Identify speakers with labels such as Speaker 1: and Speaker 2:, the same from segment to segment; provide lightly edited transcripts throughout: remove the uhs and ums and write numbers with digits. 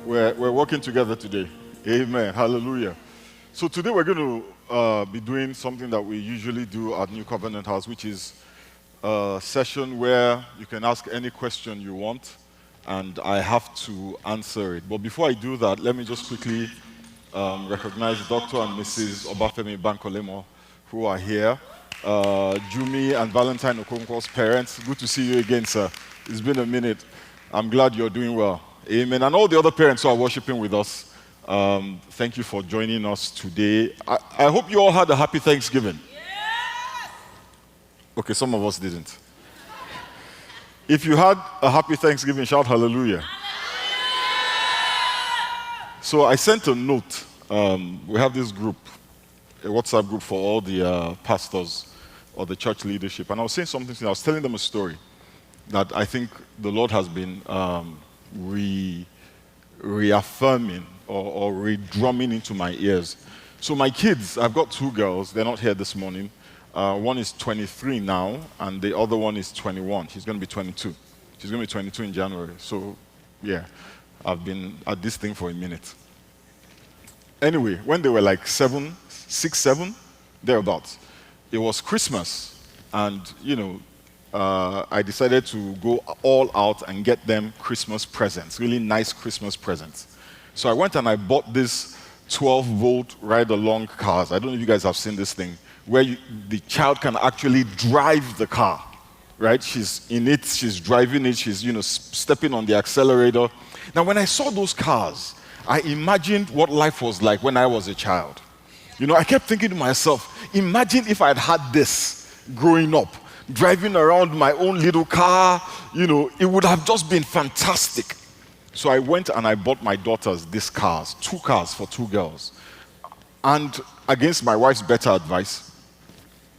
Speaker 1: We're working together today. Amen. Hallelujah. So today we're going to be doing something that we usually do at New Covenant House, which is a session where you can ask any question you want, and I have to answer it. But before I do that, let me just quickly recognize Dr. and Mrs. Obafemi Bankolemo, who are here. Jumi and Valentine Okonkwo's parents. Good to see you again, sir. It's been a minute. I'm glad you're doing well. Amen. And all the other parents who are worshiping with us, thank you for joining us today. I hope you all had a happy Thanksgiving. Yes! Okay, some of us didn't. If you had a happy Thanksgiving, shout hallelujah. So I sent a note. We have this group, a WhatsApp group for all the pastors or the church leadership. And I was saying something, I was telling them a story that I think the Lord has been reaffirming or re-drumming into my ears. So my kids, I've got two girls, they're not here this morning. One is 23 now, and the other one is 21. She's going to be 22. She's going to be 22 in January. So, yeah, I've been at this thing for a minute. Anyway, when they were like 6, 7, thereabouts, it was Christmas, and, I decided to go all out and get them Christmas presents, really nice Christmas presents. So I went and I bought this 12-volt ride-along cars. I don't know if you guys have seen this thing, where the child can actually drive the car, right? She's in it, she's driving it, she's, stepping on the accelerator. Now, when I saw those cars, I imagined what life was like when I was a child. I kept thinking to myself, imagine if I'd had this growing up, driving around my own little car, it would have just been fantastic. So I went and I bought my daughters these cars, 2 cars for 2 girls. And against my wife's better advice,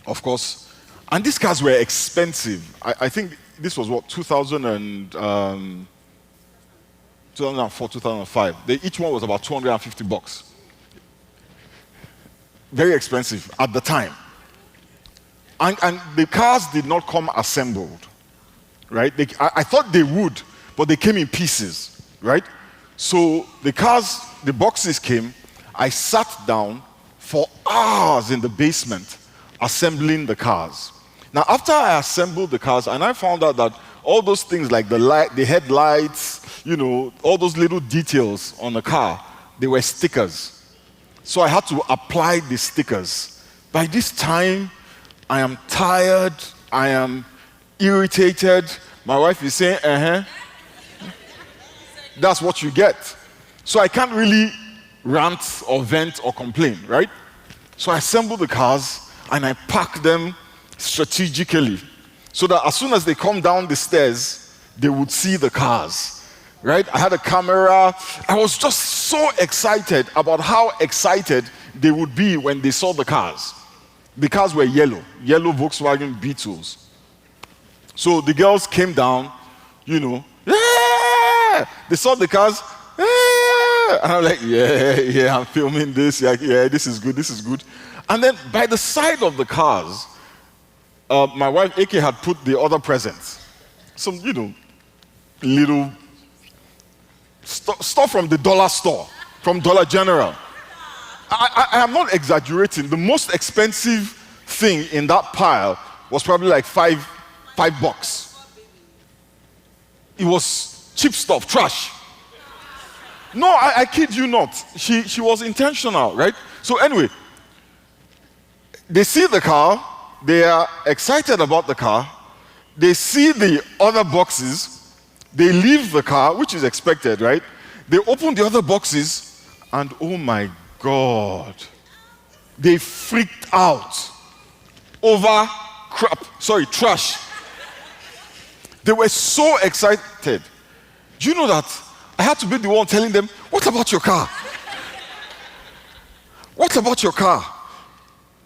Speaker 1: of course, and these cars were expensive. I think this was 2004, 2005. Each one was about $250. Very expensive at the time. And the cars did not come assembled, right? I thought they would, but they came in pieces, right? So the boxes came. I sat down for hours in the basement assembling the cars. Now, after I assembled the cars, and I found out that all those things like the headlights, all those little details on the car, they were stickers. So I had to apply the stickers. By this time, I am tired, I am irritated. My wife is saying, That's what you get. So I can't really rant or vent or complain, right? So I assemble the cars and I park them strategically so that as soon as they come down the stairs, they would see the cars, right? I had a camera. I was just so excited about how excited they would be when they saw the cars. The cars were yellow Volkswagen Beetles. So the girls came down, they saw the cars, and I'm like, yeah, I'm filming this, yeah, this is good. And then by the side of the cars, my wife, AK, had put the other presents. Some, little stuff from the dollar store, from Dollar General. I am not exaggerating. The most expensive thing in that pile was probably like $5. It was cheap stuff, trash. No, I kid you not. She was intentional, right? So anyway, they see the car. They are excited about the car. They see the other boxes. They leave the car, which is expected, right? They open the other boxes, and oh my God, they freaked out over trash. They were so excited. Do you know that I had to be the one telling them, what about your car? What about your car?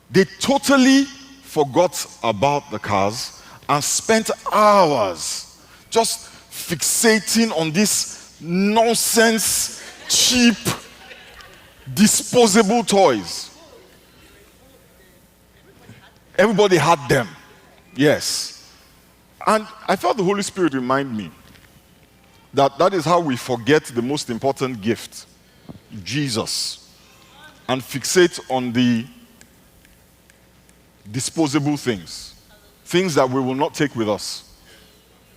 Speaker 1: They totally forgot about the cars and spent hours just fixating on this nonsense, cheap, disposable toys. Everybody had them. Yes. And I felt the Holy Spirit remind me That is how we forget the most important gift, Jesus, and fixate on the disposable things, things that we will not take with us,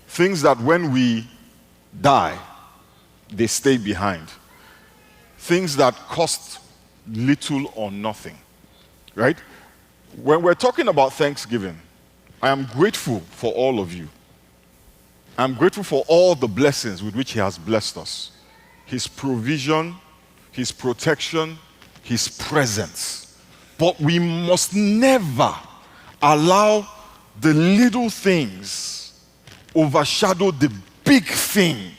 Speaker 1: things that when we die, they stay behind, things that cost little or nothing, right? When we're talking about Thanksgiving, I am grateful for all of you. I'm grateful for all the blessings with which He has blessed us. His provision, His protection, His presence. But we must never allow the little things overshadow the big thing.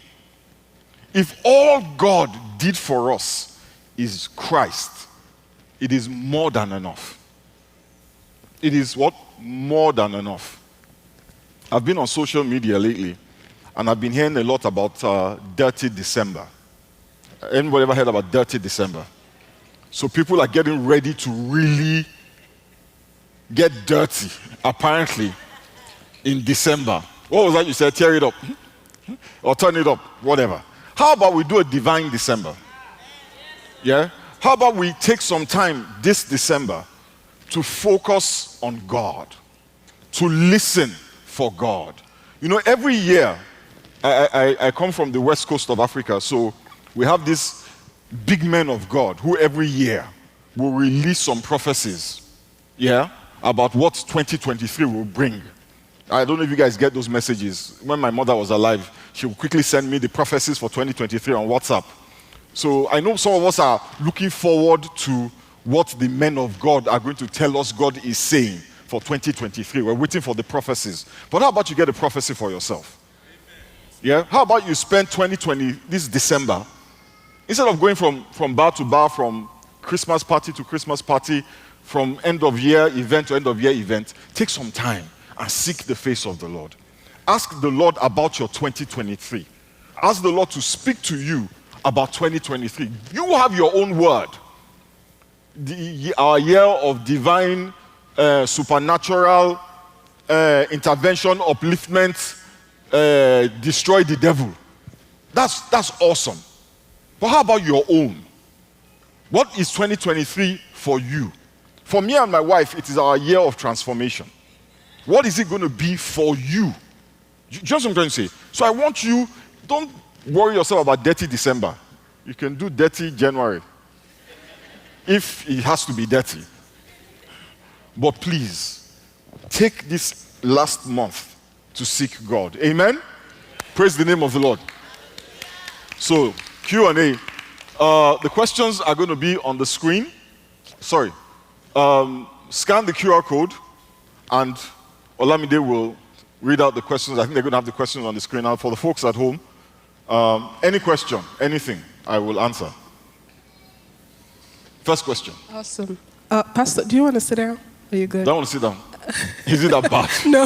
Speaker 1: If all God did for us is Christ, it is more than enough. It is what? More than enough. I've been on social media lately, and I've been hearing a lot about Dirty December. Anybody ever heard about Dirty December? So people are getting ready to really get dirty, apparently, in December. What was that you said? Tear it up. Or turn it up, whatever. How about we do a divine December? Yeah? How about we take some time this December to focus on God, to listen for God. You know, every year, I come from the west coast of Africa, so we have these big men of God who every year will release some prophecies, yeah, about what 2023 will bring. I don't know if you guys get those messages. When my mother was alive, she would quickly send me the prophecies for 2023 on WhatsApp. So I know some of us are looking forward to what the men of God are going to tell us God is saying for 2023. We're waiting for the prophecies. But how about you get a prophecy for yourself? Yeah? How about you spend 2020, this December, instead of going from bar to bar, from Christmas party to Christmas party, from end of year event to end of year event, take some time and seek the face of the Lord. Ask the Lord about your 2023. Ask the Lord to speak to you about 2023. You have your own word. Our year of divine, supernatural intervention, upliftment, destroy the devil. That's awesome. But how about your own? What is 2023 for you? For me and my wife, it is our year of transformation. What is it going to be for you? Just what I'm trying to say. So I want you, don't worry yourself about dirty December. You can do dirty January, if it has to be dirty. But please, take this last month to seek God. Amen? Praise the name of the Lord. So, Q&A. The questions are going to be on the screen. Sorry. Scan the QR code, and Olamide will read out the questions. I think they're going to have the questions on the screen now. For the folks at home, any question, anything, I will answer. First question.
Speaker 2: Awesome. Pastor, do you want to sit down? Are you good?
Speaker 1: Don't want to sit down. Is it that bad?
Speaker 2: No.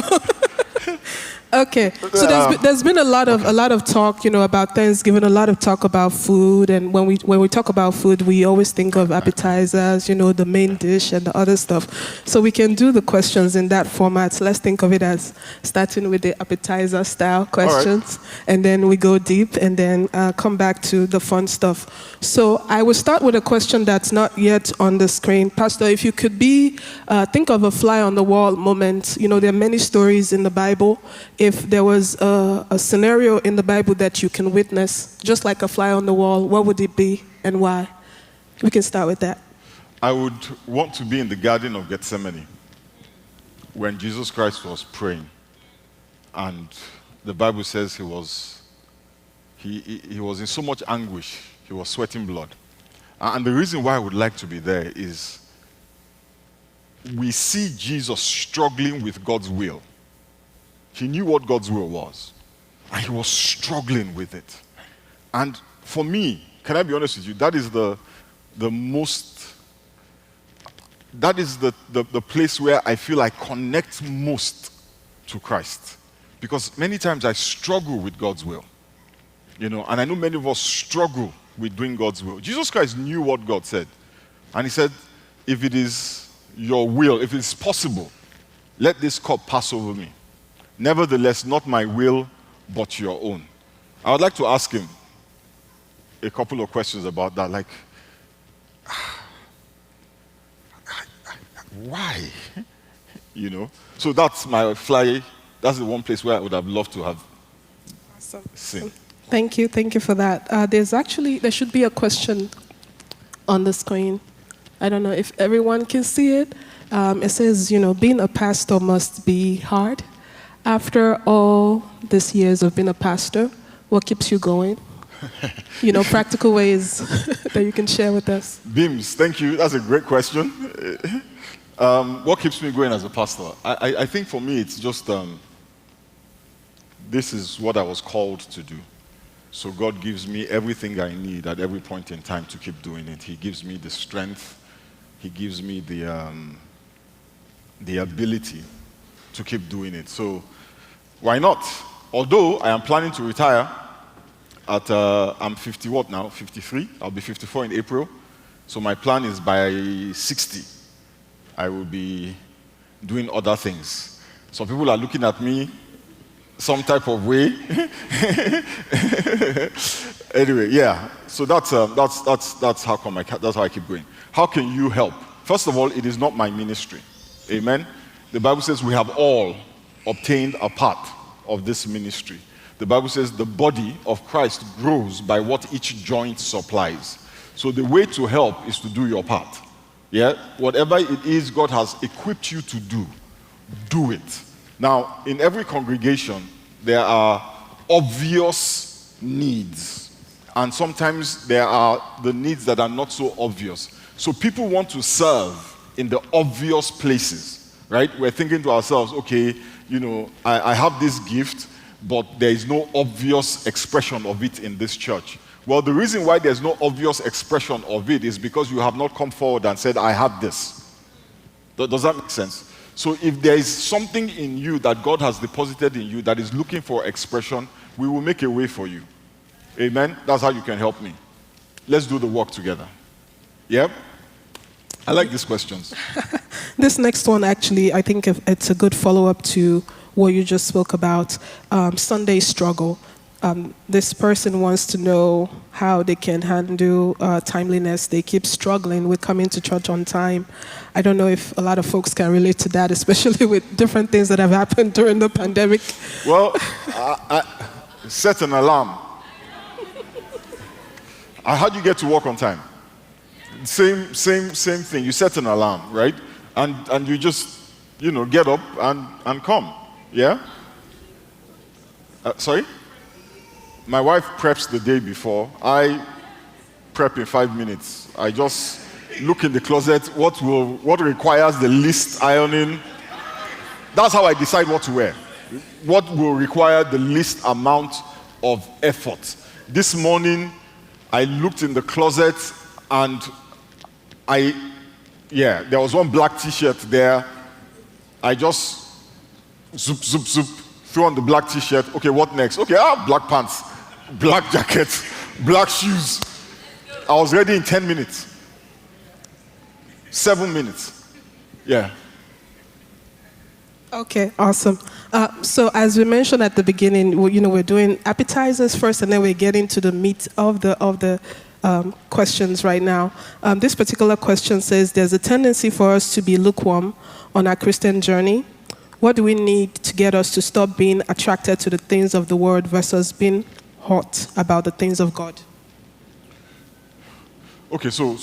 Speaker 2: Okay, so there's been a lot of talk, about Thanksgiving, a lot of talk about food, and when we talk about food, we always think of appetizers, the main dish and the other stuff. So we can do the questions in that format. Let's think of it as starting with the appetizer style questions, and then we go deep, and then come back to the fun stuff. So I will start with a question that's not yet on the screen. Pastor, if you could think of a fly on the wall moment. There are many stories in the Bible. If there was a scenario in the Bible that you can witness, just like a fly on the wall, what would it be and why? We can start with that. I
Speaker 1: would want to be in the Garden of Gethsemane when Jesus Christ was praying. And the Bible says he was in so much anguish, he was sweating blood. And the reason why I would like to be there is we see Jesus struggling with God's will. He knew what God's will was, and he was struggling with it. And for me, can I be honest with you, that is the place where I feel I connect most to Christ. Because many times I struggle with God's will, and I know many of us struggle with doing God's will. Jesus Christ knew what God said, and he said, if it is your will, if it is possible, let this cup pass over me. Nevertheless, not my will, but your own. I would like to ask him a couple of questions about that, like, why? You know? So that's my fly. That's the one place where I would have loved to have seen.
Speaker 2: Thank you for that. There should be a question on the screen. I don't know if everyone can see it. It says, being a pastor must be hard. After all these years of being a pastor, what keeps you going? Practical ways that you can share with us.
Speaker 1: Beams, thank you. That's a great question. What keeps me going as a pastor? I think for me, it's just this is what I was called to do. So God gives me everything I need at every point in time to keep doing it. He gives me the strength. He gives me the ability to keep doing it. So why not? Although I am planning to retire at, I'm 50 what now? 53? I'll be 54 in April. So my plan is by 60, I will be doing other things. Some people are looking at me some type of way. Anyway, yeah. So that's how come that's how I keep going. How can you help? First of all, it is not my ministry. Amen. The Bible says we have all obtained a part of this ministry. The Bible says the body of Christ grows by what each joint supplies. So the way to help is to do your part. Yeah? Whatever it is God has equipped you to do, do it. Now, in every congregation, there are obvious needs. And sometimes there are the needs that are not so obvious. So people want to serve in the obvious places, right? We're thinking to ourselves, okay, I have this gift, but there is no obvious expression of it in this church. Well, the reason why there's no obvious expression of it is because you have not come forward and said, I have this. Does that make sense? So if there is something in you that God has deposited in you that is looking for expression, we will make a way for you. Amen? That's how you can help me. Let's do the work together. Yep? I like these questions.
Speaker 2: This next one, actually, I think it's a good follow-up to what you just spoke about, Sunday struggle. This person wants to know how they can handle timeliness. They keep struggling with coming to church on time. I don't know if a lot of folks can relate to that, especially with different things that have happened during the pandemic.
Speaker 1: Well, I set an alarm. How do you get to work on time? Same thing. You set an alarm, right? And you just, get up and come. Yeah? Sorry? My wife preps the day before. I prep in 5 minutes. I just look in the closet, what requires the least ironing. That's how I decide what to wear. What will require the least amount of effort. This morning, I looked in the closet and there was one black t-shirt there. I just zoop, throw on the black t-shirt. Okay, what next? Okay, black pants, black jacket, black shoes. I was ready in 10 minutes. 7 minutes. Yeah.
Speaker 2: Okay, awesome. So as we mentioned at the beginning, we're doing appetizers first, and then we're getting to the meat of the questions right now. This particular question says there's a tendency for us to be lukewarm on our Christian journey. What do we need to get us to stop being attracted to the things of the world versus being hot about the things of God?
Speaker 1: Okay, so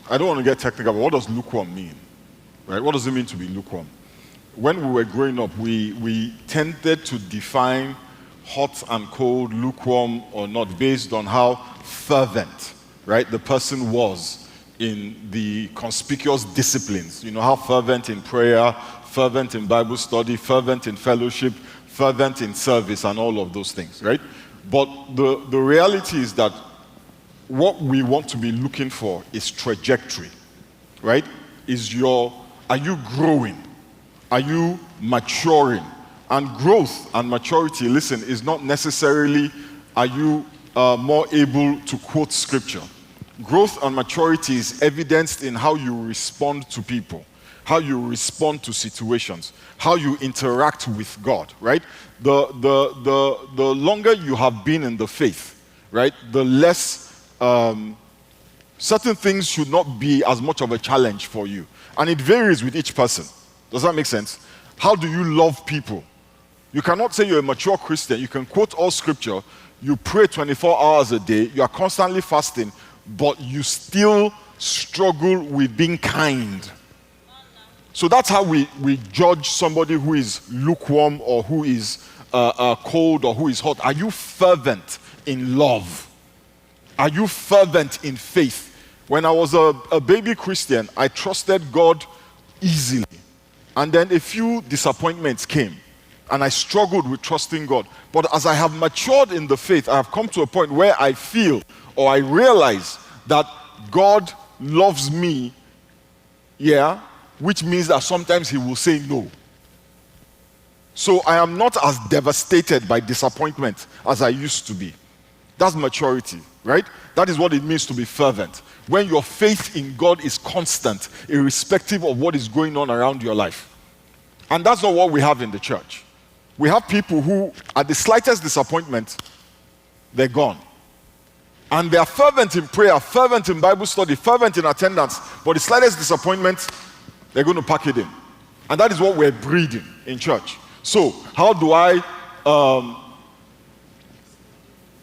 Speaker 1: I don't want to get technical, but what does lukewarm mean? Right? What does it mean to be lukewarm? When we were growing up, we tended to define hot and cold, lukewarm or not, based on how fervent, right, the person was in the conspicuous disciplines. How fervent in prayer, fervent in Bible study, fervent in fellowship, fervent in service, and all of those things, right? But the reality is that what we want to be looking for is trajectory, right? Are you growing? Are you maturing? And growth and maturity, listen, is not necessarily are you more able to quote scripture. Growth and maturity is evidenced in how you respond to people, how you respond to situations, how you interact with God, right? The longer you have been in the faith, right, the less certain things should not be as much of a challenge for you. And it varies with each person. Does that make sense? How do you love people? You cannot say you're a mature Christian. You can quote all scripture. You pray 24 hours a day. You are constantly fasting, but you still struggle with being kind. So that's how we judge somebody who is lukewarm or who is cold or who is hot. Are you fervent in love? Are you fervent in faith? When I was a baby Christian, I trusted God easily. And then a few disappointments came. And I struggled with trusting God. But as I have matured in the faith, I have come to a point where I feel or I realize that God loves me, which means that sometimes He will say no. So I am not as devastated by disappointment as I used to be. That's maturity, right? That is what it means to be fervent. When your faith in God is constant, irrespective of what is going on around your life. And that's not what we have in the church. We have people who, at the slightest disappointment, they're gone. And they are fervent in prayer, fervent in Bible study, fervent in attendance, but the slightest disappointment, they're going to pack it in. And that is what we're breeding in church. So, how do I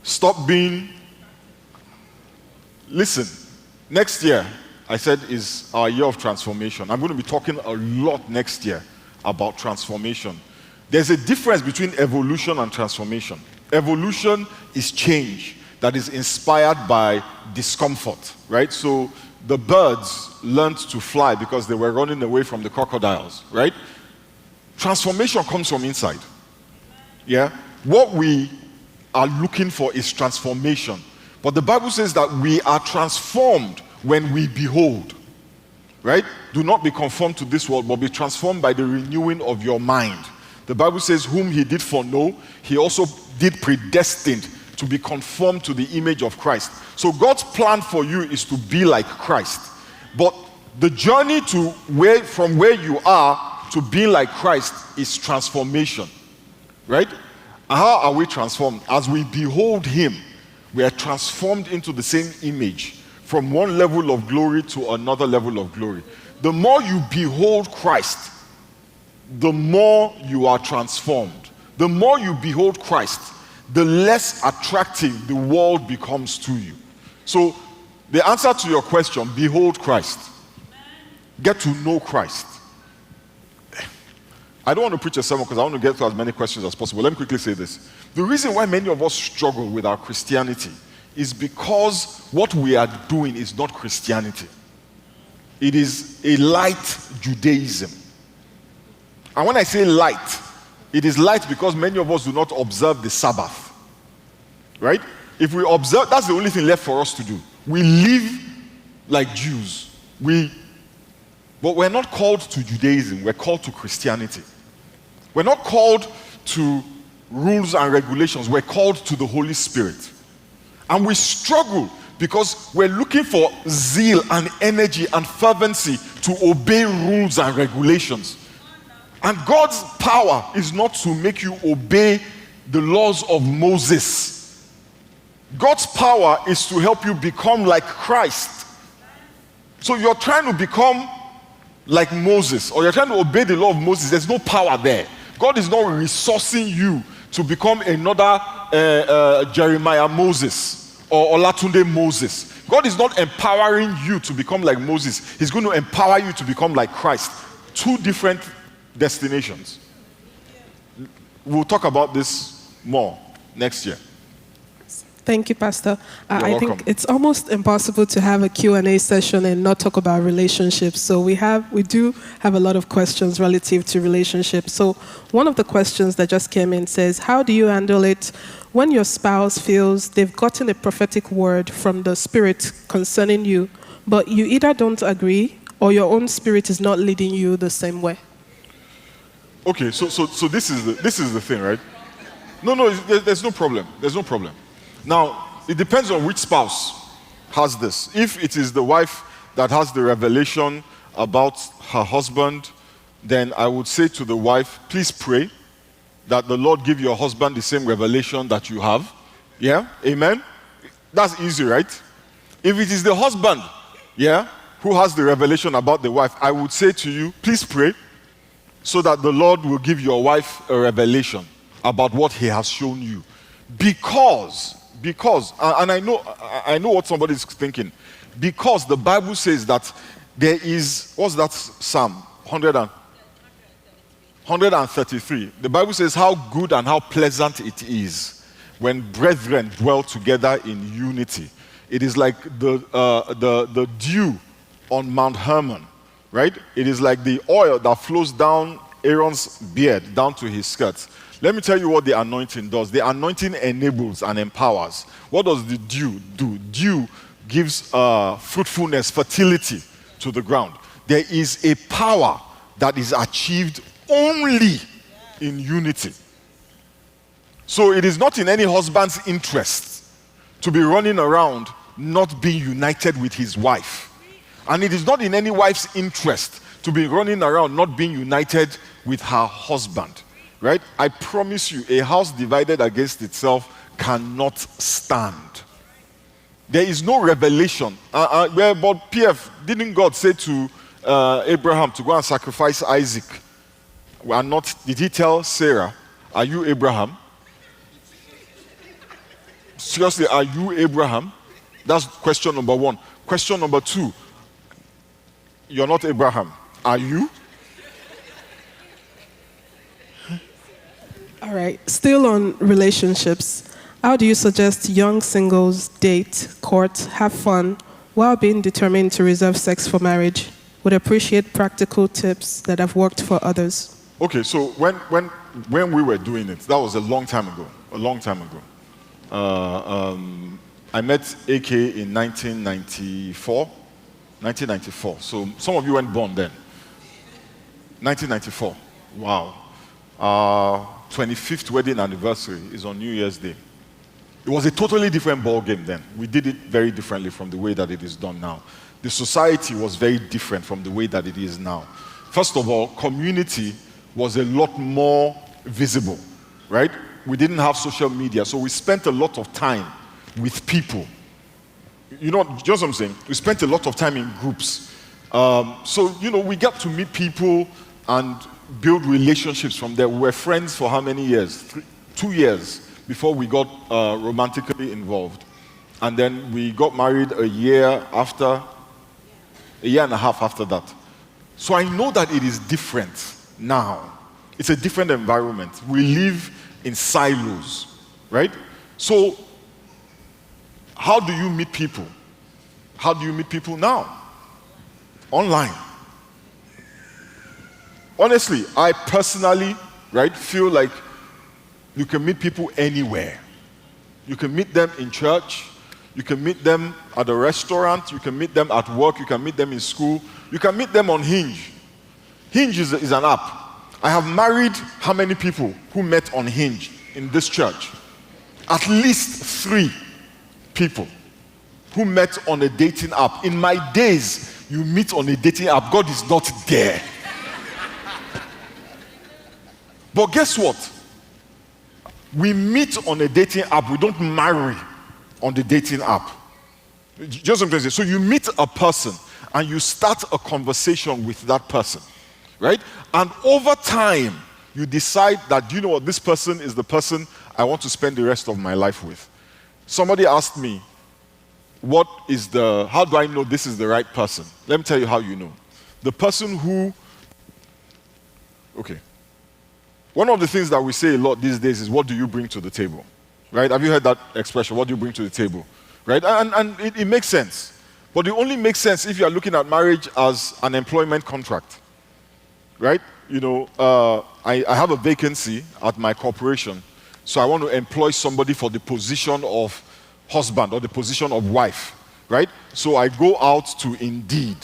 Speaker 1: stop being... Listen, next year, I said, is our year of transformation. I'm going to be talking a lot next year about transformation. There's a difference between evolution and transformation. Evolution is change that is inspired by discomfort, right? So the birds learned to fly because they were running away from the crocodiles, right? Transformation comes from inside. Yeah? What we are looking for is transformation. But the Bible says that we are transformed when we behold, right? Do not be conformed to this world, but be transformed by the renewing of your mind. The Bible says, whom He did foreknow, He also did predestined to be conformed to the image of Christ. So God's plan for you is to be like Christ. But the journey to from where you are to being like Christ is transformation, right? How are we transformed? As we behold Him, we are transformed into the same image, from one level of glory to another level of glory. The more you behold Christ, the more you are transformed. The more you behold Christ, the less attractive the world becomes to you. So, the answer to your question, behold Christ. Get to know Christ. I don't want to preach a sermon because I want to get to as many questions as possible. Let me quickly say this. The reason why many of us struggle with our Christianity is because what we are doing is not Christianity. It is a light Judaism. And when I say light, it is light because many of us do not observe the Sabbath. Right? If we observe, that's the only thing left for us to do. We live like Jews. But we're not called to Judaism, we're called to Christianity. We're not called to rules and regulations, we're called to the Holy Spirit. And we struggle because we're looking for zeal and energy and fervency to obey rules and regulations. And God's power is not to make you obey the laws of Moses. God's power is to help you become like Christ. So you're trying to become like Moses, or you're trying to obey the law of Moses. There's no power there. God is not resourcing you to become another Jeremiah Moses or Olatunde Moses. God is not empowering you to become like Moses. He's going to empower you to become like Christ. Two different destinations. We'll talk about this more next year.
Speaker 2: Thank you, Pastor. I
Speaker 1: welcome.
Speaker 2: think it's almost impossible to have a Q&A session and not talk about relationships. So we do have a lot of questions relative to relationships. So one of the questions that just came in says, how do you handle it when your spouse feels they've gotten a prophetic word from the Spirit concerning you, but you either don't agree or your own spirit is not leading you the same way?
Speaker 1: Okay, so this is the thing, right? No, there's no problem. There's no problem. Now, it depends on which spouse has this. If it is the wife that has the revelation about her husband, then I would say to the wife, please pray that the Lord give your husband the same revelation that you have. Yeah? Amen? That's easy, right? If it is the husband, yeah, who has the revelation about the wife, I would say to you, please pray so that the Lord will give your wife a revelation about what he has shown you. Because, and I know what somebody's thinking. Because the Bible says that there is, what's that Psalm? 133. The Bible says how good and how pleasant it is when brethren dwell together in unity. It is like the dew on Mount Hermon, right? It is like the oil that flows down Aaron's beard, down to his skirts. Let me tell you what the anointing does. The anointing enables and empowers. What does the dew do? Dew gives fruitfulness, fertility to the ground. There is a power that is achieved only in unity. So it is not in any husband's interest to be running around not being united with his wife. And it is not in any wife's interest to be running around not being united with her husband. Right? I promise you, a house divided against itself cannot stand. There is no revelation. But PF, didn't God say to Abraham to go and sacrifice Isaac? Did he tell Sarah, are you Abraham? Seriously, are you Abraham? That's question number one. Question number two, you're not Abraham. Are you?
Speaker 2: All right. Still on relationships, how do you suggest young singles date, court, have fun, while being determined to reserve sex for marriage? Would appreciate practical tips that have worked for others.
Speaker 1: Okay, so when we were doing it, that was a long time ago. I met AK in 1994. So some of you weren't born then. 1994. Wow. 25th wedding anniversary is on New Year's Day. It was a totally different ball game then. We did it very differently from the way that it is done now. The society was very different from the way that it is now. First of all, community was a lot more visible, right? We didn't have social media, so we spent a lot of time with people. You know what I'm saying? We spent a lot of time in groups. So, we got to meet people and build relationships from there. We were friends for how many years? 2 years before we got romantically involved. And then we got married a year and a half after that. So I know that it is different now. It's a different environment. We live in silos, right? So how do you meet people? How do you meet people now? Online. Honestly, I personally, right, feel like you can meet people anywhere. You can meet them in church. You can meet them at a restaurant. You can meet them at work. You can meet them in school. You can meet them on Hinge. Hinge is an app. I have married how many people who met on Hinge in this church? At least 3 people who met on a dating app. In my days, you meet on a dating app. God is not there. But guess what? We meet on a dating app. We don't marry on the dating app. Just something. So you meet a person and you start a conversation with that person, right? And over time, you decide that, this person is the person I want to spend the rest of my life with. Somebody asked me, how do I know this is the right person? Let me tell you how you know. The person one of the things that we say a lot these days is, what do you bring to the table? Right? Have you heard that expression? What do you bring to the table? Right? And it makes sense. But it only makes sense if you are looking at marriage as an employment contract. Right? I have a vacancy at my corporation, so I want to employ somebody for the position of husband or the position of wife. Right? So I go out to Indeed,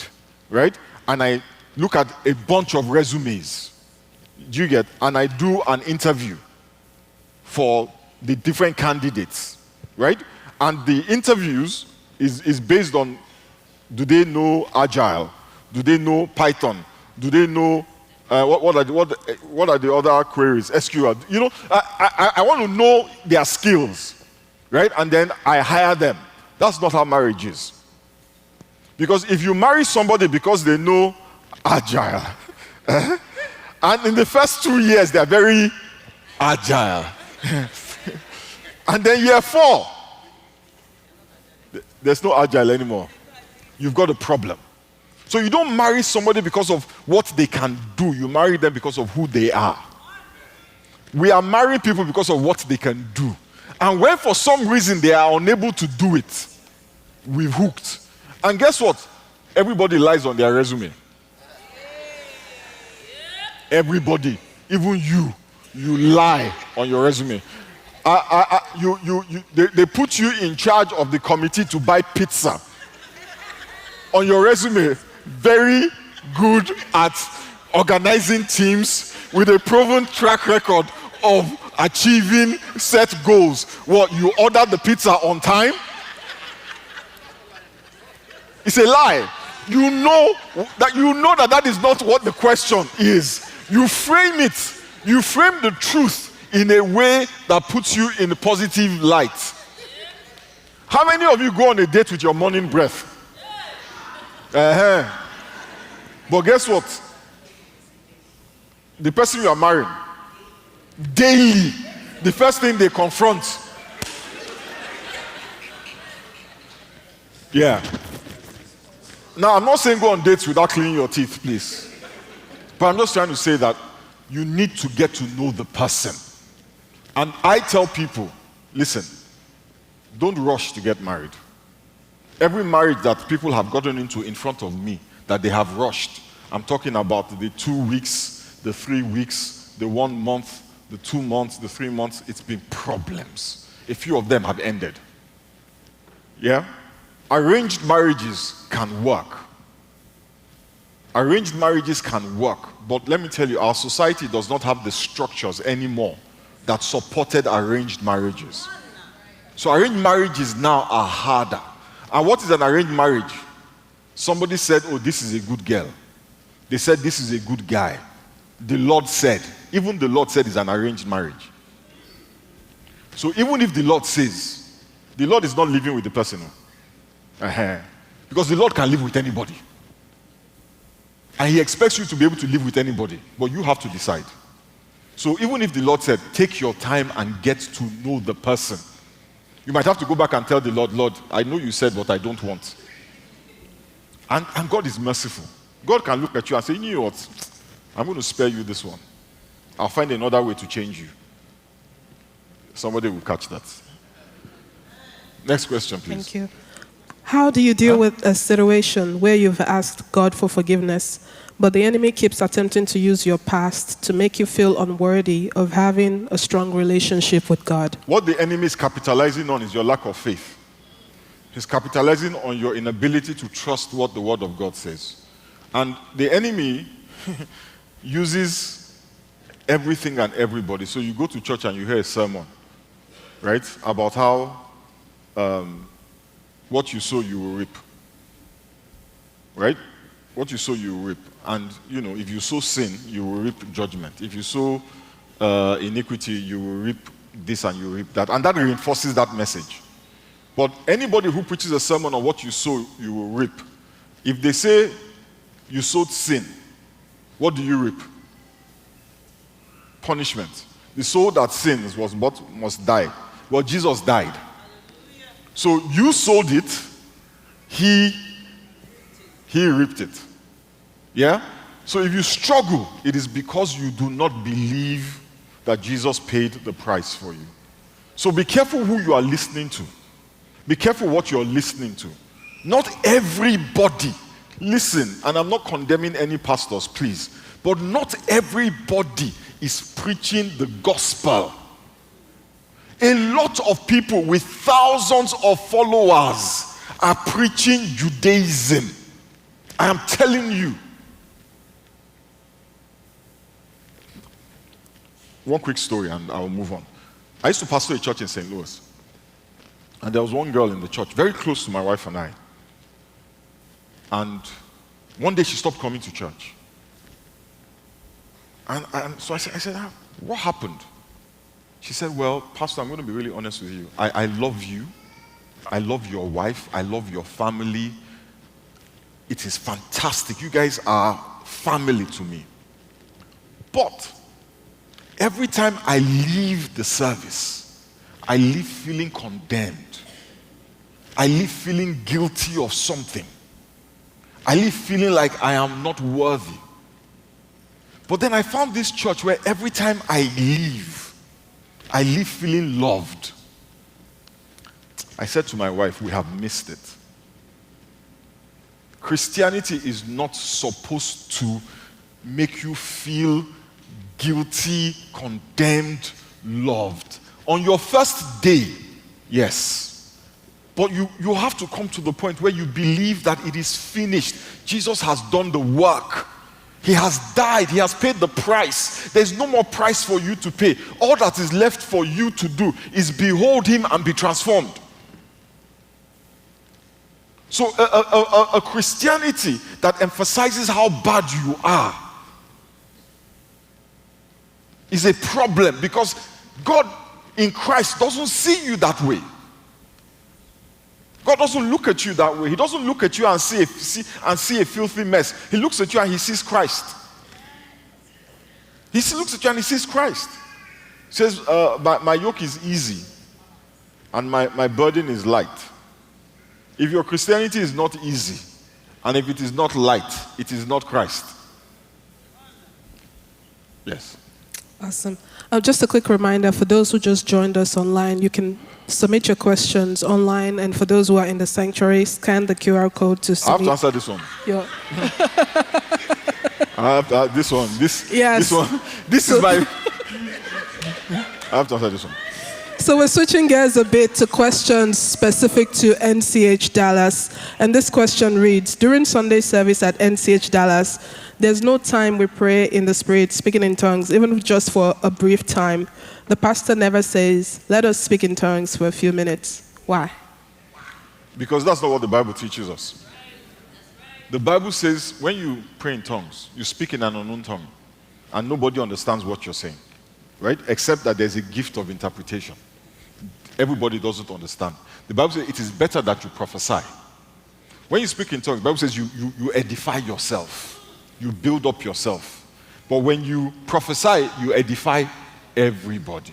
Speaker 1: right? And I look at a bunch of resumes. Do you get? And I do an interview for the different candidates, right? And the interviews is based on, do they know Agile? Do they know Python? Do they know what are the other queries? SQL. You know, I want to know their skills, right? And then I hire them. That's not how marriage is. Because if you marry somebody because they know agile, and in the first 2 years they're very agile, and then year 4, there's no agile anymore. You've got a problem. So you don't marry somebody because of what they can do. You marry them because of who they are. We are marrying people because of what they can do. And when for some reason they are unable to do it, we've hooked. And guess what? Everybody lies on their resume. Everybody, even you lie on your resume. They put you in charge of the committee to buy pizza. On your resume, very good at organizing teams with a proven track record of achieving set goals. What, you ordered the pizza on time? It's a lie. You know that is not what the question is. You frame it. You frame the truth in a way that puts you in a positive light. How many of you go on a date with your morning breath? But guess what? The person you are marrying, daily, the first thing they confront. Yeah. Now, I'm not saying go on dates without cleaning your teeth, please. But I'm just trying to say that you need to get to know the person. And I tell people, listen, don't rush to get married. Every marriage that people have gotten into in front of me, that they have rushed, I'm talking about the 2 weeks, the 3 weeks, the 1 month, the 2 months, the 3 months, it's been problems. A few of them have ended. Yeah? Arranged marriages can work. Arranged marriages can work. But let me tell you, our society does not have the structures anymore that supported arranged marriages. So arranged marriages now are harder. And what is an arranged marriage? Somebody said, oh, this is a good girl. They said, this is a good guy. The Lord said. Even the Lord said it's an arranged marriage. So even if the Lord says, the Lord is not living with the person. Because the Lord can live with anybody. And he expects you to be able to live with anybody. But you have to decide. So even if the Lord said, take your time and get to know the person, you might have to go back and tell the Lord, Lord, I know you said what I don't want. And God is merciful. God can look at you and say, you know what? I'm going to spare you this one. I'll find another way to change you. Somebody will catch that. Next question, please.
Speaker 2: Thank you. How do you deal with a situation where you've asked God for forgiveness, but the enemy keeps attempting to use your past to make you feel unworthy of having a strong relationship with God?
Speaker 1: What the enemy is capitalizing on is your lack of faith. He's capitalizing on your inability to trust what the Word of God says. And the enemy uses everything and everybody. So you go to church and you hear a sermon, right, about how what you sow, you will reap. Right? What you sow, you will reap. And, you know, if you sow sin, you will reap judgment. If you sow iniquity, you will reap this and you will reap that. And that reinforces that message. But anybody who preaches a sermon on what you sow, you will reap. If they say you sowed sin, what do you reap? Punishment. The soul that sins was what must die. Well, Jesus died. So you sowed it, he reaped it. Yeah? So if you struggle, it is because you do not believe that Jesus paid the price for you. So be careful who you are listening to. Be careful what you're listening to. Not everybody, listen, and I'm not condemning any pastors, please, but not everybody is preaching the gospel. A lot of people with thousands of followers are preaching Judaism. I am telling you. One quick story and I'll move on. I used to pastor a church in St. Louis. And there was one girl in the church, very close to my wife and I. And One day she stopped coming to church. And so I said, what happened? She said, well, Pastor, I'm going to be really honest with you. I love you. I love your wife. I love your family. It is fantastic. You guys are family to me. But every time I leave the service, I leave feeling condemned. I leave feeling guilty of something. I leave feeling like I am not worthy. But then I found this church where every time I leave feeling loved. I said to my wife, we have missed it. Christianity is not supposed to make you feel guilty, condemned, loved. On your first day, yes. But you have to come to the point where you believe that it is finished. Jesus has done the work. He has died. He has paid the price. There's no more price for you to pay. All that is left for you to do is behold him and be transformed. So a Christianity that emphasizes how bad you are is a problem, because God in Christ doesn't see you that way. God doesn't look at you that way. He doesn't look at you and see a filthy mess. He looks at you and he sees Christ. He looks at you and he sees Christ. He says, my yoke is easy and my burden is light. If your Christianity is not easy, and if it is not light, it is not Christ. Yes.
Speaker 2: Awesome. Just a quick reminder for those who just joined us online, you can submit your questions online, and for those who are in the sanctuary, scan the QR code to submit.
Speaker 1: I have to answer this one. This one.
Speaker 2: Yes.
Speaker 1: This one. This is my... I have to answer this one.
Speaker 2: So we're switching gears a bit to questions specific to NCH Dallas. And this question reads, during Sunday service at NCH Dallas, there's no time we pray in the Spirit, speaking in tongues, even just for a brief time. The pastor never says, let us speak in tongues for a few minutes. Why?
Speaker 1: Because that's not what the Bible teaches us. The Bible says when you pray in tongues, you speak in an unknown tongue, and nobody understands what you're saying, right? Except that there's a gift of interpretation. Everybody doesn't understand. The Bible says it is better that you prophesy. When you speak in tongues, the Bible says you edify yourself. You build up yourself. But when you prophesy, you edify everybody.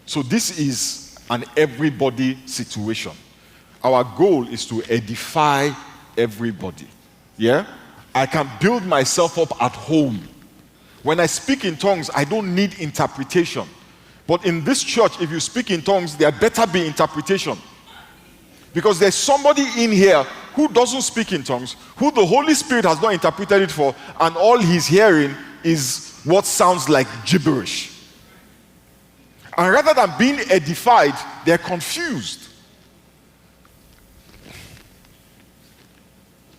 Speaker 1: So this is an everybody situation. Our goal is to edify everybody. Yeah? I can build myself up at home. When I speak in tongues, I don't need interpretation. But in this church, if you speak in tongues, there better be interpretation. Because there's somebody in here who doesn't speak in tongues, who the Holy Spirit has not interpreted it for, and all he's hearing is what sounds like gibberish. And rather than being edified, they're confused.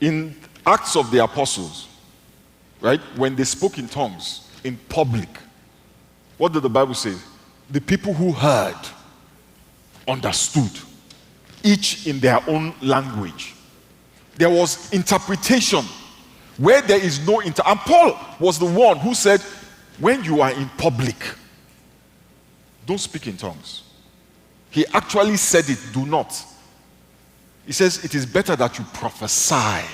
Speaker 1: In Acts of the Apostles, right, when they spoke in tongues in public, what did the Bible say? The people who heard understood, each in their own language. There was interpretation where there is no and Paul was the one who said, when you are in public, don't speak in tongues. He actually said it, do not. He says it is better that you prophesy.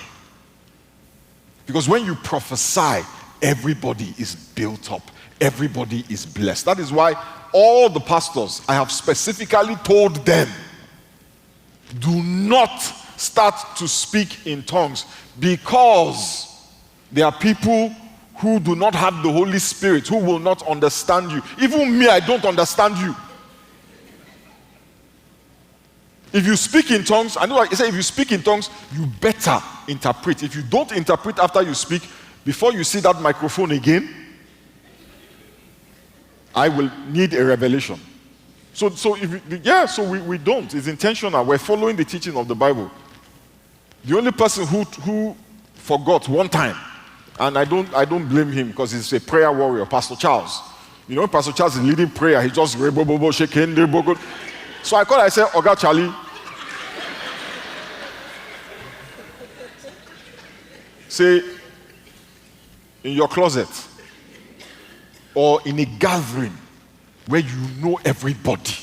Speaker 1: Because when you prophesy, everybody is built up. Everybody is blessed. That is why all the pastors, I have specifically told them, do not start to speak in tongues, because there are people who do not have the Holy Spirit, who will not understand you. Even me, I don't understand you. If you speak in tongues, I know I say if you speak in tongues, you better interpret. If you don't interpret after you speak, before you see that microphone again, I will need a revelation. So we don't. It's intentional. We're following the teaching of the Bible. The only person who forgot one time, and I don't blame him because he's a prayer warrior, Pastor Charles. You know, Pastor Charles is leading prayer. He just shaking. So I said, Oga Charlie, Say, in your closet or in a gathering where you know everybody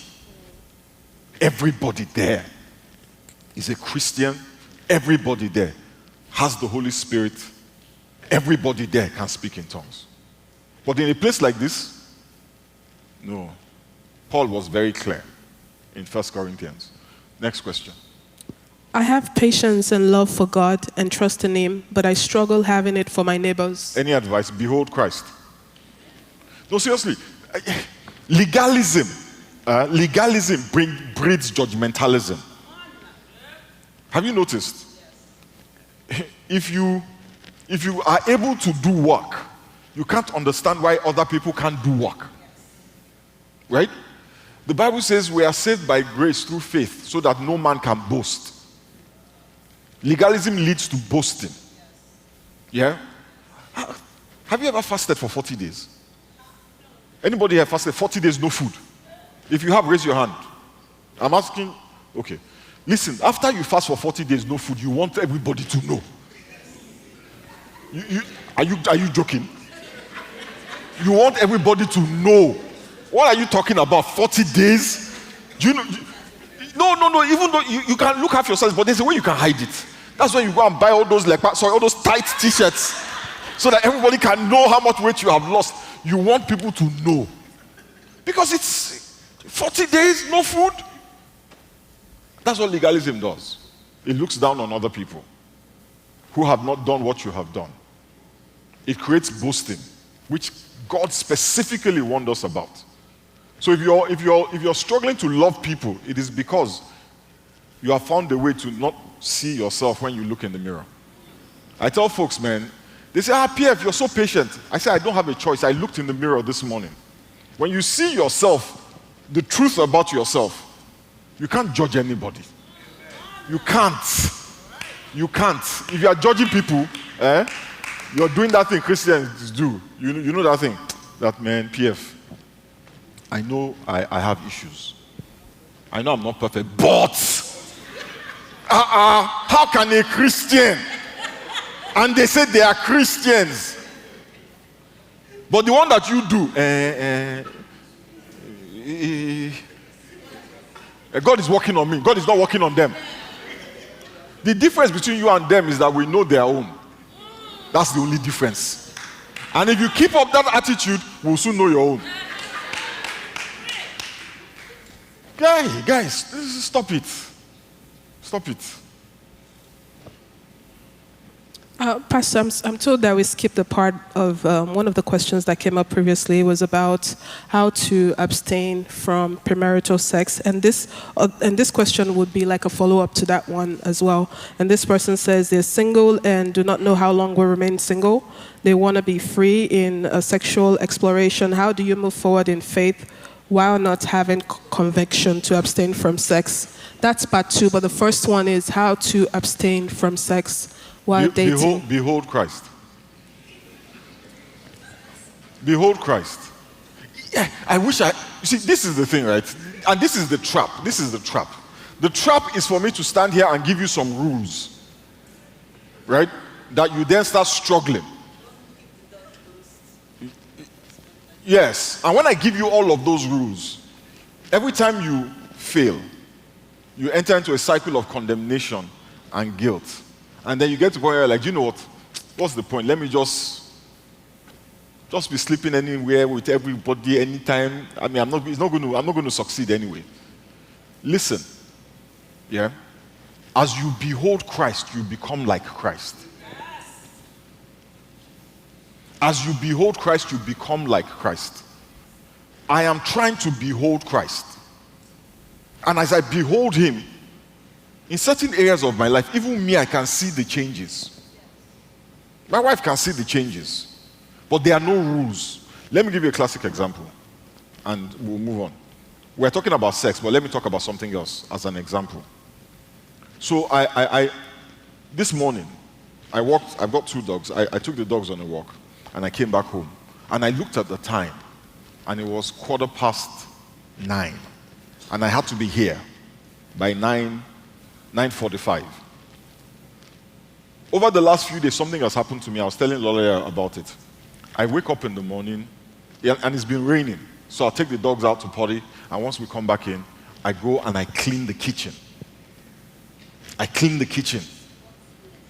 Speaker 1: there is a Christian, everybody there has the Holy Spirit, everybody there can speak in tongues. But in a place like this, no. Paul was very clear in 1 Corinthians. Next question.
Speaker 2: I have patience and love for God and trust in Him, but I struggle having it for my neighbors.
Speaker 1: Any advice? Behold Christ. No, seriously. Legalism breeds judgmentalism. Have you noticed? If you are able to do work, you can't understand why other people can't do work. Right? The Bible says we are saved by grace through faith so that no man can boast. Legalism leads to boasting. Yeah? Have you ever fasted for 40 days? Anybody have fasted 40 days, no food? If you have, raise your hand. I'm asking, okay. Listen, after you fast for 40 days, no food, you want everybody to know. Are you joking? You want everybody to know. What are you talking about? 40 days? Do you know? No. Even though you can look after yourself, but there's a way you can hide it. That's when you go and buy all those all those tight t-shirts, so that everybody can know how much weight you have lost. You want people to know, because it's 40 days, no food. That's what legalism does. It looks down on other people who have not done what you have done. It creates boasting, which God specifically warned us about. So if you're struggling to love people, it is because you have found a way to not see yourself when you look in the mirror. I tell folks, man, they say, PF, you're so patient. I say, I don't have a choice. I looked in the mirror this morning. When you see yourself, the truth about yourself, you can't judge anybody. You can't. If you are judging people, you're doing that thing Christians do. You know that thing? That, man, PF, I know I have issues. I know I'm not perfect, but how can a Christian, and they say they are Christians, but the one that you do, God is working on me. God is not working on them. The difference between you and them is that we know their own. That's the only difference. And if you keep up that attitude, we'll soon know your own. Guys, stop it. Stop it.
Speaker 2: Pastor, I'm told that we skipped a part of one of the questions that came up previously was about how to abstain from premarital sex, and this question would be like a follow-up to that one as well. And this person says they're single and do not know how long will remain single. They want to be free in sexual exploration. How do you move forward in faith while not having conviction to abstain from sex? That's part 2, but the first one is how to abstain from sex while dating.
Speaker 1: Behold Christ. Behold Christ. Yeah, you see, this is the thing, right? And this is the trap. The trap is for me to stand here and give you some rules, right? That you then start struggling. Yes, and when I give you all of those rules, every time you fail, you enter into a cycle of condemnation and guilt. And then you get to the point where you're like, you know what? What's the point? Let me just be sleeping anywhere with everybody anytime. I mean, I'm not going to succeed anyway. Listen, yeah? As you behold Christ, you become like Christ. As you behold Christ, you become like Christ. I am trying to behold Christ. And as I behold him, in certain areas of my life, even me, I can see the changes. My wife can see the changes. But there are no rules. Let me give you a classic example, and we'll move on. We're talking about sex, but let me talk about something else as an example. So this morning, I've got 2 dogs. I took the dogs on a walk, and I came back home. And I looked at the time, and it was 9:15. And I had to be here by 9:45. over the last few days, something has happened to me. I was telling Lola about it. I wake up in the morning, and it's been raining. So I'll take the dogs out to potty, and once we come back in, I go and I clean the kitchen. I clean the kitchen.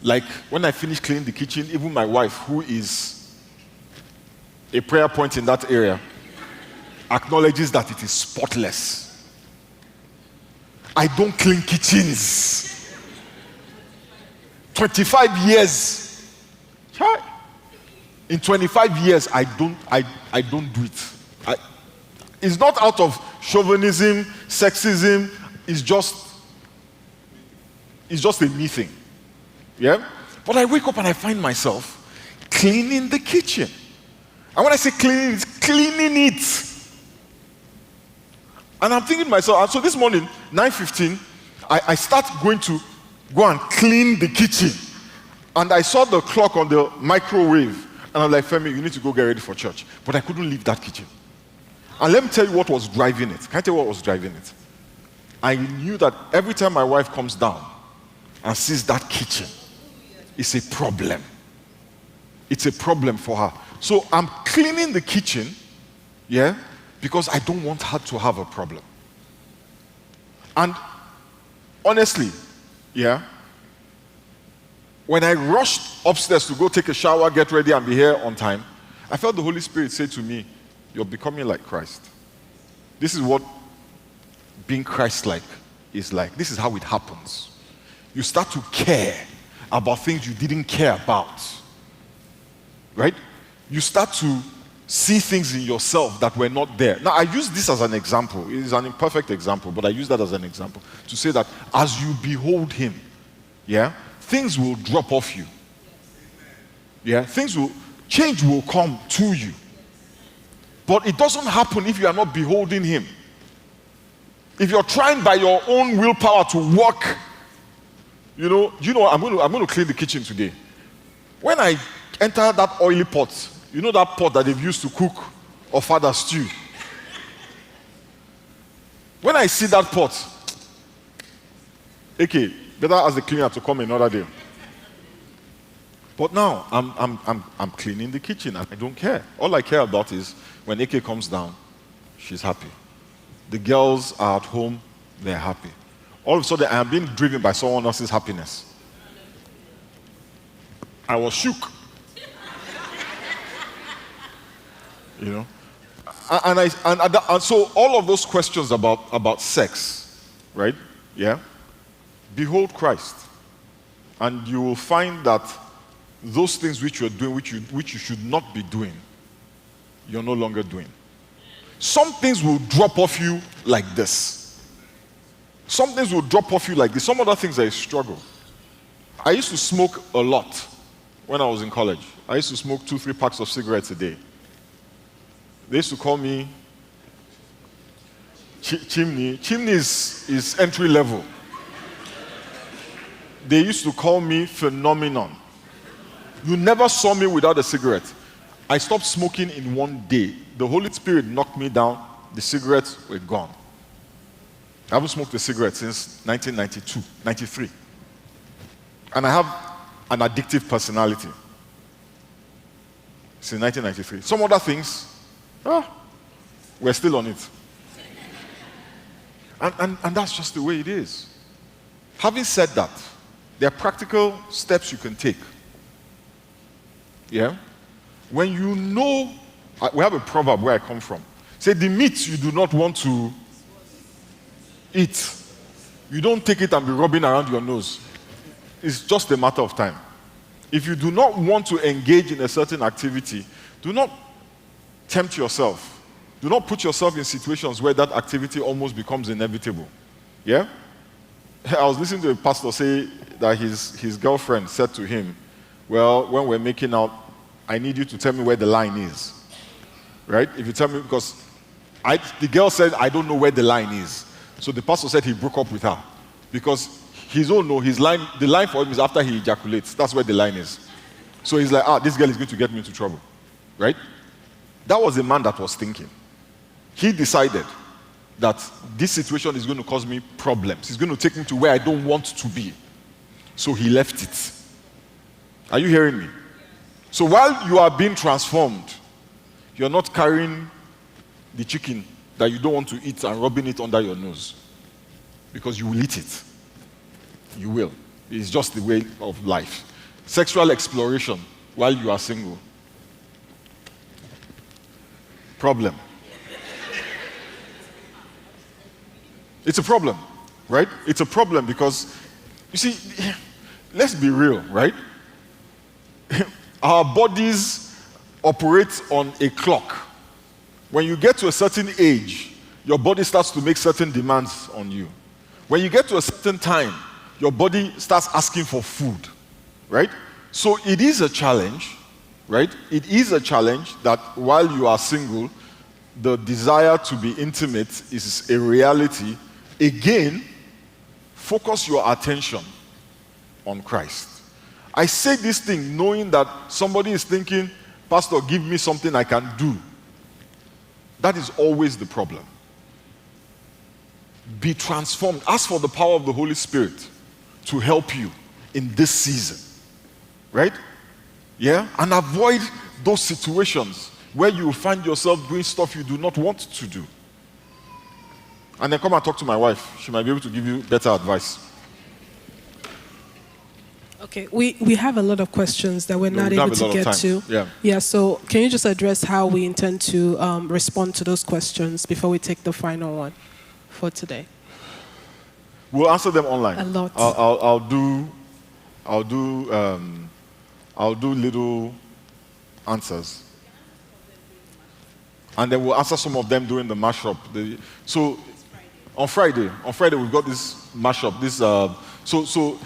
Speaker 1: Like, when I finish cleaning the kitchen, even my wife, who is a prayer point in that area, acknowledges that it is spotless. I don't clean kitchens. 25 years. In 25 years, I don't do it. It's not out of chauvinism, sexism. It's just a me thing. Yeah? But I wake up and I find myself cleaning the kitchen. And when I say cleaning, it's cleaning it. And I'm thinking to myself, and so this morning, 9:15, I start going to go and clean the kitchen. And I saw the clock on the microwave. And I'm like, Femi, you need to go get ready for church. But I couldn't leave that kitchen. And let me tell you what was driving it. Can I tell you what was driving it? I knew that every time my wife comes down and sees that kitchen, it's a problem. It's a problem for her. So I'm cleaning the kitchen, yeah, because I don't want her to have a problem. And honestly, yeah, when I rushed upstairs to go take a shower, get ready, and be here on time, I felt the Holy Spirit say to me, you're becoming like Christ. This is what being Christ-like is like. This is how it happens. You start to care about things you didn't care about. Right? You start to see things in yourself that were not there. Now, I use this as an example. It is an imperfect example, but I use that as an example to say that as you behold him, yeah, things will drop off you. Yeah, change will come to you. But it doesn't happen if you are not beholding him. If you're trying by your own willpower to work, I'm going to clean the kitchen today. When I enter that oily pot, that pot that they've used to cook or father stew. When I see that pot, okay, better ask the cleaner to come another day. But now I'm cleaning the kitchen and I don't care. All I care about is when AK comes down, she's happy. The girls are at home, they're happy. All of a sudden, I am being driven by someone else's happiness. I was shook. And so all of those questions about sex, right? Yeah. Behold Christ, and you will find that those things which you're doing, which you should not be doing, you're no longer doing. Some things will drop off you like this. Some things will drop off you like this. Some other things are a struggle. I used to smoke a lot when I was in college. I used to smoke 2-3 packs of cigarettes a day. They used to call me Chimney. Chimney is entry level. They used to call me Phenomenon. You never saw me without a cigarette. I stopped smoking in one day. The Holy Spirit knocked me down. The cigarettes were gone. I haven't smoked a cigarette since 1992, 93. And I have an addictive personality since 1993. Some other things, we're still on it. And that's just the way it is. Having said that, there are practical steps you can take. Yeah? When you know, we have a proverb where I come from. Say, the meat you do not want to eat, you don't take it and be rubbing around your nose. It's just a matter of time. If you do not want to engage in a certain activity, do not tempt yourself. Do not put yourself in situations where that activity almost becomes inevitable. Yeah? I was listening to a pastor say that his girlfriend said to him, well, when we're making out, I need you to tell me where the line is. Right? If you tell me, because the girl said, I don't know where the line is. So the pastor said he broke up with her. Because his own no, the line for him is after he ejaculates. That's where the line is. So he's like, this girl is going to get me into trouble. Right? That was the man that was thinking. He decided that this situation is going to cause me problems. It's going to take me to where I don't want to be. So he left it. Are you hearing me? So while you are being transformed, you're not carrying the chicken that you don't want to eat and rubbing it under your nose, because you will eat it. You will. It's just the way of life. Sexual exploration while you are single. Problem. It's a problem, right? It's a problem because, you see, let's be real, right? Our bodies operate on a clock. When you get to a certain age, your body starts to make certain demands on you. When you get to a certain time, your body starts asking for food, right? So it is a challenge, right? It is a challenge that while you are single, the desire to be intimate is a reality. Again, focus your attention on Christ. I say this thing knowing that somebody is thinking, Pastor, give me something I can do. That is always the problem. Be transformed. Ask for the power of the Holy Spirit to help you in this season. Right? Yeah? And avoid those situations where you find yourself doing stuff you do not want to do. And then come and talk to my wife. She might be able to give you better advice.
Speaker 2: Okay, we have a lot of questions that we're not able to get to. Yeah, so can you just address how we intend to respond to those questions before we take the final one for today?
Speaker 1: We'll answer them online.
Speaker 2: A lot.
Speaker 1: I'll do little answers. And then we'll answer some of them during the mashup. So on Friday we've got this mashup. So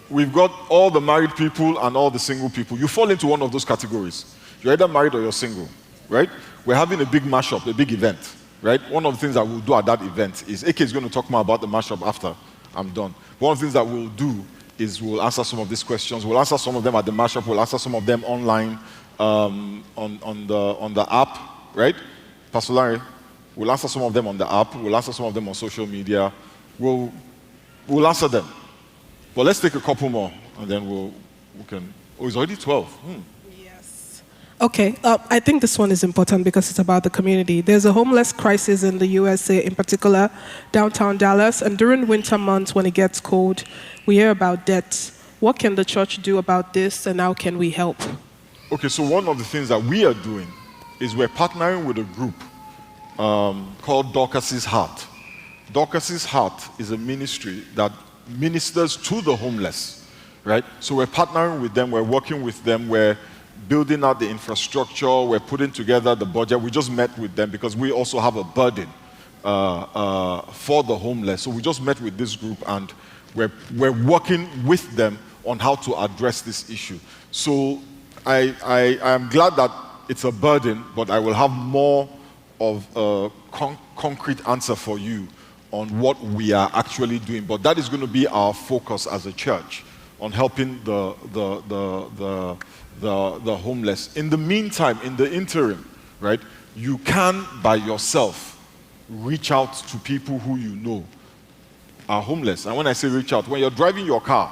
Speaker 1: we've got all the married people and all the single people. You fall into one of those categories. You're either married or you're single, right? We're having a big mashup, a big event, right? One of the things that we'll do at that event is, AK is going to talk more about the mashup after I'm done. One of the things that we'll do is we'll answer some of these questions. We'll answer some of them at the mashup. We'll answer some of them online on the app, right? Pastor Larry, we'll answer some of them on the app. We'll answer some of them on social media. We'll answer them. But let's take a couple more, and then we can. Oh, it's already 12.
Speaker 2: Yes. Okay, I think this one is important because it's about the community. There's a homeless crisis in the USA, in particular, downtown Dallas. And during winter months, when it gets cold, we hear about deaths. What can the church do about this, and how can we help?
Speaker 1: Okay, so one of the things that we are doing is we're partnering with a group called Dorcas's Heart. Dorcas's Heart is a ministry that ministers to the homeless, right? So we're partnering with them, we're working with them, we're building out the infrastructure, we're putting together the budget. We just met with them because we also have a burden for the homeless. So we just met with this group and we're working with them on how to address this issue. So I am glad that it's a burden, but I will have more of a concrete answer for you on what we are actually doing. But that is going to be our focus as a church, on helping the homeless. In the meantime, in the interim, right, you can, by yourself, reach out to people who you know are homeless. And when I say reach out, when you're driving your car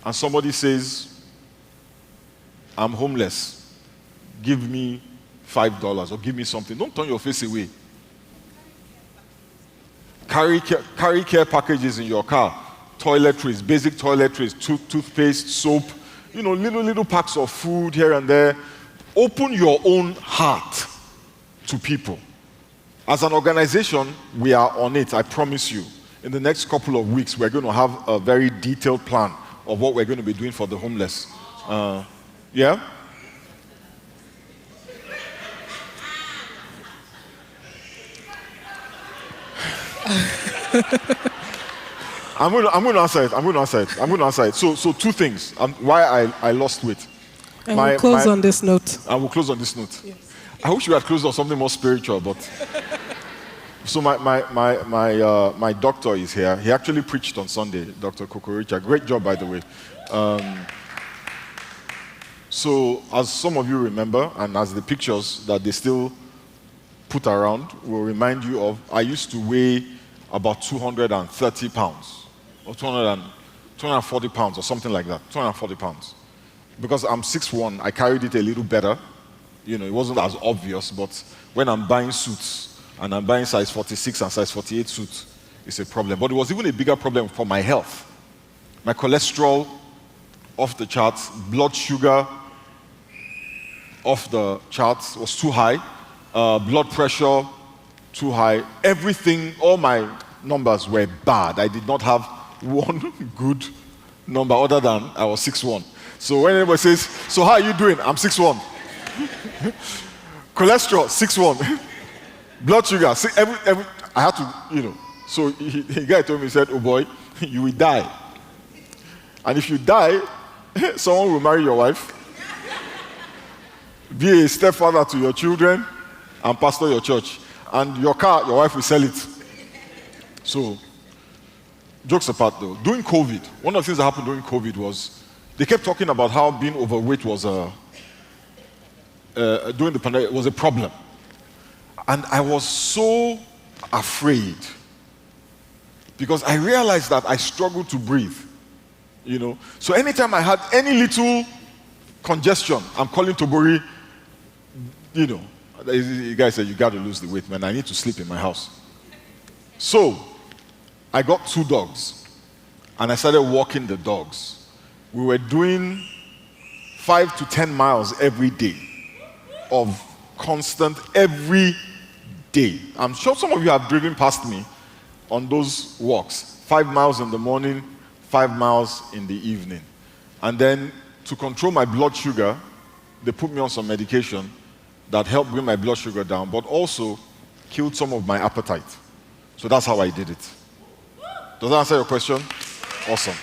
Speaker 1: and somebody says, I'm homeless, give me $5 or give me something, don't turn your face away. Carry care packages in your car, toiletries, basic toiletries, toothpaste, soap, little packs of food here and there. Open your own heart to people. As an organization, we are on it, I promise you. In the next couple of weeks, we're going to have a very detailed plan of what we're going to be doing for the homeless. Yeah? I'm going to answer it. So two things. Why I lost weight.
Speaker 2: And we'll close on this note.
Speaker 1: I will close on this note.
Speaker 2: Yes.
Speaker 1: I wish we had closed on something more spiritual, but so my doctor is here. He actually preached on Sunday, Dr. Kokoricha. Great job, by the way. So as some of you remember, and as the pictures that they still put around will remind you of, I used to weigh about 230 pounds, or 220 240 pounds or something like that, 240 pounds. Because I'm 6'1", I carried it a little better. You know, it wasn't as obvious, but when I'm buying suits and I'm buying size 46 and size 48 suits, it's a problem. But it was even a bigger problem for my health. My cholesterol off the charts, blood sugar off the charts was too high, blood pressure too high. Everything, all my numbers were bad. I did not have one good number other than I was 6'1". So when anybody says, so how are you doing? I'm 6'1". Cholesterol, 6'1". Blood sugar, I had to, you know. So the guy told me, he said, oh boy, you will die. And if you die, someone will marry your wife, be a stepfather to your children, and pastor your church. And your car, your wife will sell it. So, jokes apart though, during COVID, one of the things that happened during COVID was they kept talking about how being overweight was during the pandemic was a problem. And I was so afraid because I realized that I struggled to breathe, you know. So anytime I had any little congestion, I'm calling Tobori, you know. The guy said, you got to lose the weight, man. I need to sleep in my house. So I got 2 dogs and I started walking the dogs. We were doing 5 to 10 miles every day of constant, every day. I'm sure some of you have driven past me on those walks. 5 miles in the morning, 5 miles in the evening. And then to control my blood sugar, they put me on some medication that helped bring my blood sugar down, but also killed some of my appetite. So that's how I did it. Does that answer your question? Awesome.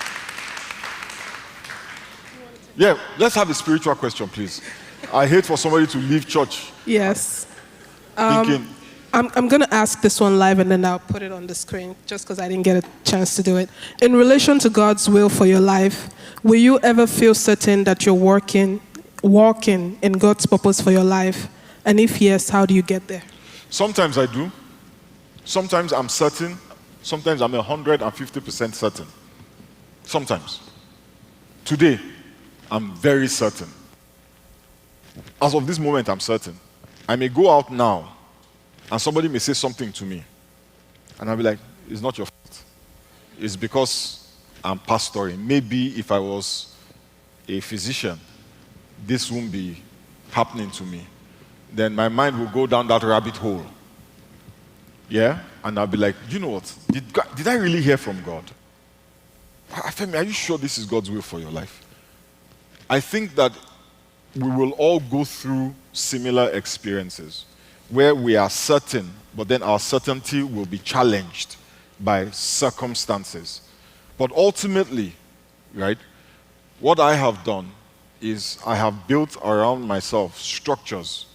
Speaker 1: Yeah, let's have a spiritual question, please. I hate for somebody to leave church.
Speaker 2: Yes.
Speaker 1: Thinking.
Speaker 2: I'm going to ask this one live and then I'll put it on the screen just because I didn't get a chance to do it. In relation to God's will for your life, will you ever feel certain that you're walking in God's purpose for your life? And if yes, how do you get there?
Speaker 1: Sometimes I do. Sometimes I'm certain. Sometimes I'm 150% certain. Sometimes. Today, I'm very certain. As of this moment, I'm certain. I may go out now and somebody may say something to me and I'll be like, it's not your fault. It's because I'm pastoring. Maybe if I was a physician, this won't be happening to me. Then my mind will go down that rabbit hole. Yeah? And I'll be like, you know what? Did I really hear from God? Femi, are you sure this is God's will for your life? I think that we will all go through similar experiences where we are certain, but then our certainty will be challenged by circumstances. But ultimately, right, what I have done is I have built around myself structures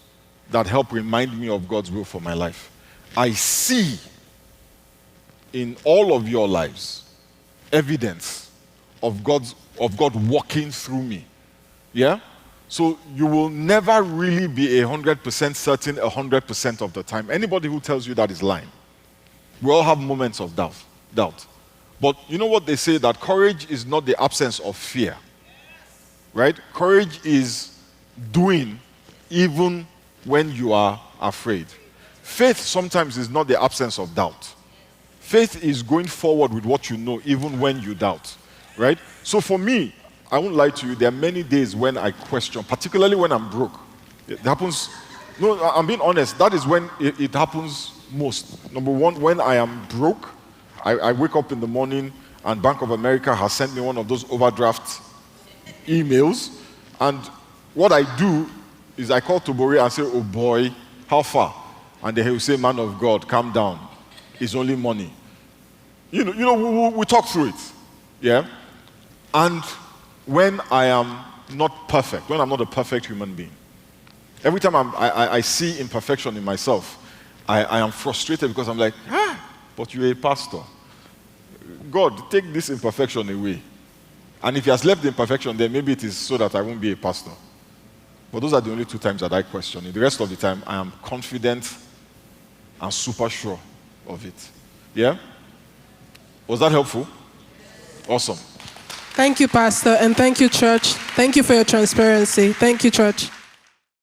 Speaker 1: that help remind me of God's will for my life. I see in all of your lives evidence of God walking through me. Yeah? So you will never really be 100% certain 100% of the time. Anybody who tells you that is lying. We all have moments of doubt. But you know what they say, that courage is not the absence of fear. Right? Courage is doing even when you are afraid. Faith sometimes is not the absence of doubt. Faith is going forward with what you know even when you doubt. Right? So for me, I won't lie to you, there are many days when I question, particularly when I'm broke. It happens, no, I'm being honest, that is when it happens most. Number one, when I am broke, I wake up in the morning and Bank of America has sent me one of those overdraft emails, and what I do is I call Tobori and say, oh boy, how far? And then he will say, man of God, calm down. It's only money. You know, we talk through it. Yeah? And when I am not perfect, when I'm not a perfect human being, every time I see imperfection in myself, I am frustrated because I'm like, but you're a pastor. God, take this imperfection away. And if he has left the imperfection there, maybe it is so that I won't be a pastor. But those are the only 2 times that I question it. The rest of the time, I am confident and super sure of it. Yeah? Was that helpful? Awesome.
Speaker 2: Thank you, Pastor, and thank you, church. Thank you for your transparency. Thank you, church.